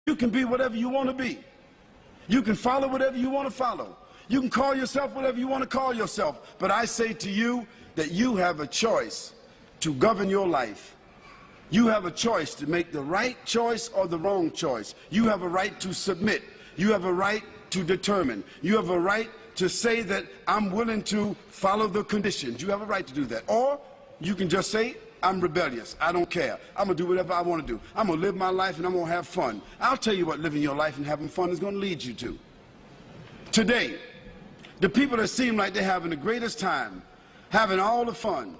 You can be whatever you want to be. You can follow whatever you want to follow. You can call yourself whatever you want to call yourself. But I say to you that you have a choice to govern your life. You have a choice to make the right choice or the wrong choice. You have a right to submit. You have a right to determine. You have a right to say that I'm willing to follow the conditions. You have a right to do that. Or you can just say, I'm rebellious. I don't care. I'm going to do whatever I want to do. I'm going to live my life and I'm going to have fun. I'll tell you what living your life and having fun is going to lead you to. Today, the people that seem like they're having the greatest time, having all the fun,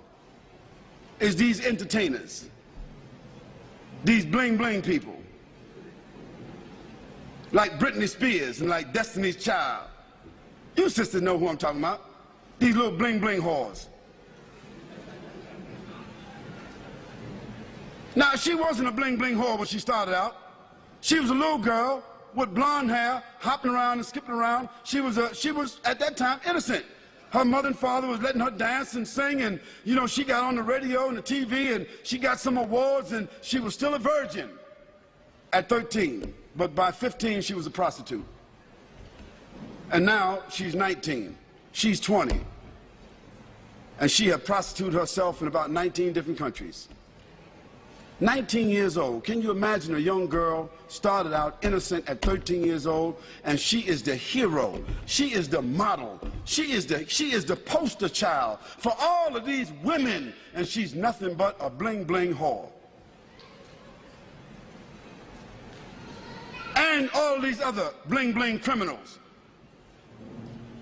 is these entertainers. These bling bling people. Like Britney Spears and like Destiny's Child. You sisters know who I'm talking about. These little bling bling whores. Now, she wasn't a bling bling whore when she started out. She was a little girl with blonde hair, hopping around and skipping around. She was at that time innocent. Her mother and father was letting her dance and sing, and you know, she got on the radio and the TV and she got some awards, and she was still a virgin at 13. But by 15 she was a prostitute. And now she's 19. She's 20. And she had prostituted herself in about 19 different countries. 19 years old. Can you imagine a young girl started out innocent at 13 years old, and she is the hero. She is the model. She is the poster child for all of these women, and she's nothing but a bling bling whore. And all these other bling bling criminals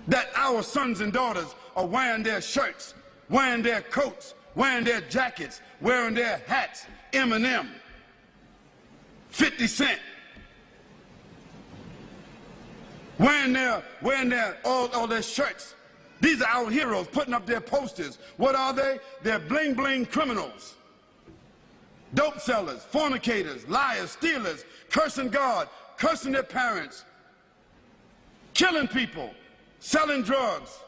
that our sons and daughters are wearing their shirts, wearing their coats, wearing their jackets, wearing their hats. Eminem, 50 Cent, wearing all their shirts. These are our heroes, putting up their posters. What are they? They're bling bling criminals, dope sellers, fornicators, liars, stealers, cursing God, cursing their parents, killing people, selling drugs.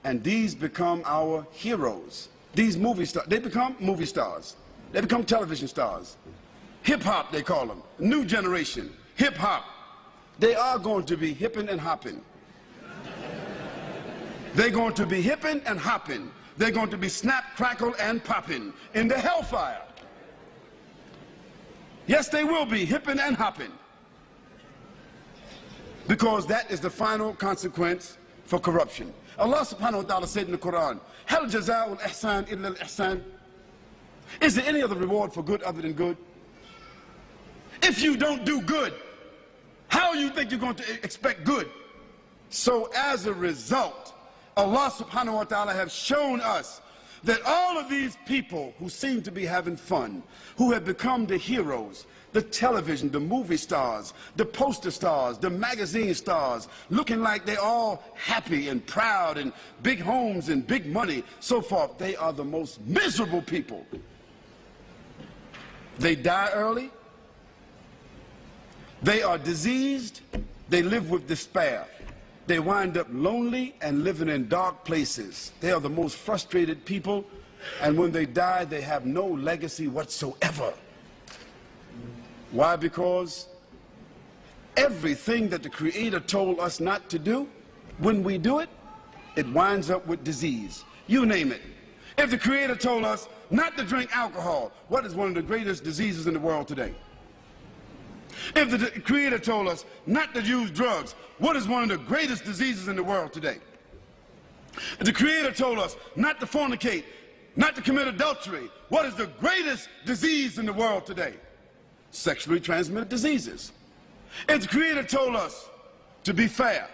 And these become our heroes. These movie stars, they become movie stars. They become television stars. Hip-hop, they call them. New generation. Hip-hop. They are going to be hipping and hopping. They're going to be hipping and hopping. They're going to be snap, crackle, and popping in the hellfire. Yes, they will be hipping and hopping. Because that is the final consequence for corruption. Allah subhanahu wa ta'ala said in the Quran, Hal jaza'ul ihsan illa al-ihsan. Is there any other reward for good other than good? If you don't do good, how you think you're going to expect good? So as a result, Allah subhanahu wa ta'ala has shown us that all of these people who seem to be having fun, who have become the heroes, the television, the movie stars, the poster stars, the magazine stars, looking like they're all happy and proud and big homes and big money, so forth, they are the most miserable people. They die early, they are diseased, they live with despair. They wind up lonely and living in dark places. They are the most frustrated people, and when they die, they have no legacy whatsoever. Why? Because everything that the Creator told us not to do, when we do it, it winds up with disease. You name it. If the Creator told us not to drink alcohol, what is one of the greatest diseases in the world today? If the Creator told us not to use drugs, what is one of the greatest diseases in the world today? If the Creator told us not to fornicate, not to commit adultery, what is the greatest disease in the world today? Sexually transmitted diseases. If the Creator told us to be fair,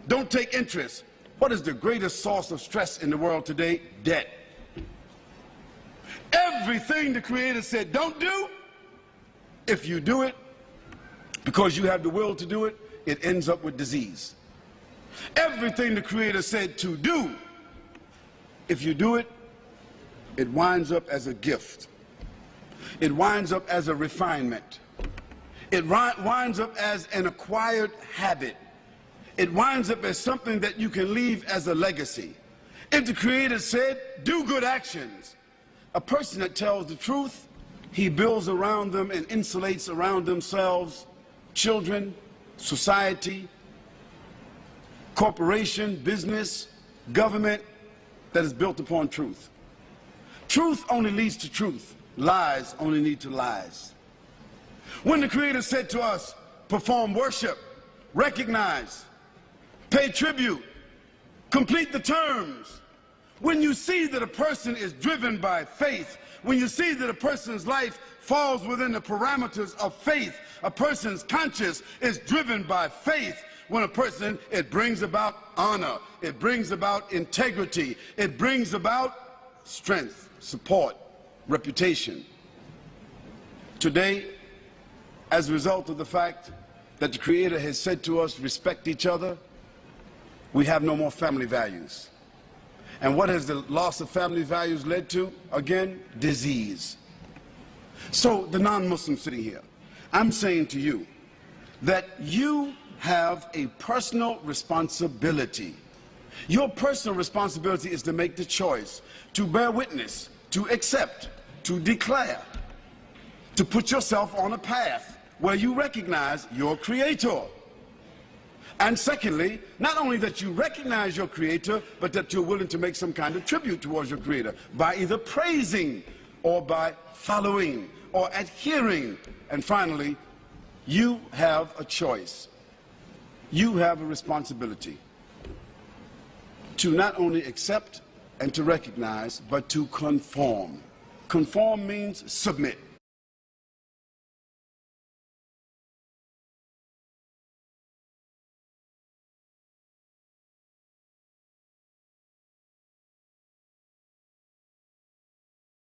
don't take interest, what is the greatest source of stress in the world today? Debt. Everything the Creator said don't do, if you do it because you have the will to do it, it ends up with disease. Everything the Creator said to do, if you do it, it winds up as a gift. It winds up as a refinement. It winds up as an acquired habit. It winds up as something that you can leave as a legacy. If the Creator said, do good actions, a person that tells the truth he builds around them and insulates around themselves children, society, corporation, business, government that is built upon truth. Truth only leads to truth. Lies only lead to lies. When the Creator said to us, perform worship, recognize, pay tribute, complete the terms, when you see that a person is driven by faith, when you see that a person's life falls within the parameters of faith, a person's conscience is driven by faith, when a person, it brings about honor, it brings about integrity, it brings about strength, support, reputation. Today, as a result of the fact that the Creator has said to us, respect each other, we have no more family values. And what has the loss of family values led to? Again, disease. So the non-Muslim sitting here, I'm saying to you that you have a personal responsibility. Your personal responsibility is to make the choice, to bear witness, to accept, to declare, to put yourself on a path where you recognize your Creator. And secondly, not only that you recognize your Creator, but that you're willing to make some kind of tribute towards your Creator by either praising or by following or adhering. And finally, you have a choice. You have a responsibility to not only accept and to recognize, but to conform. Conform means submit.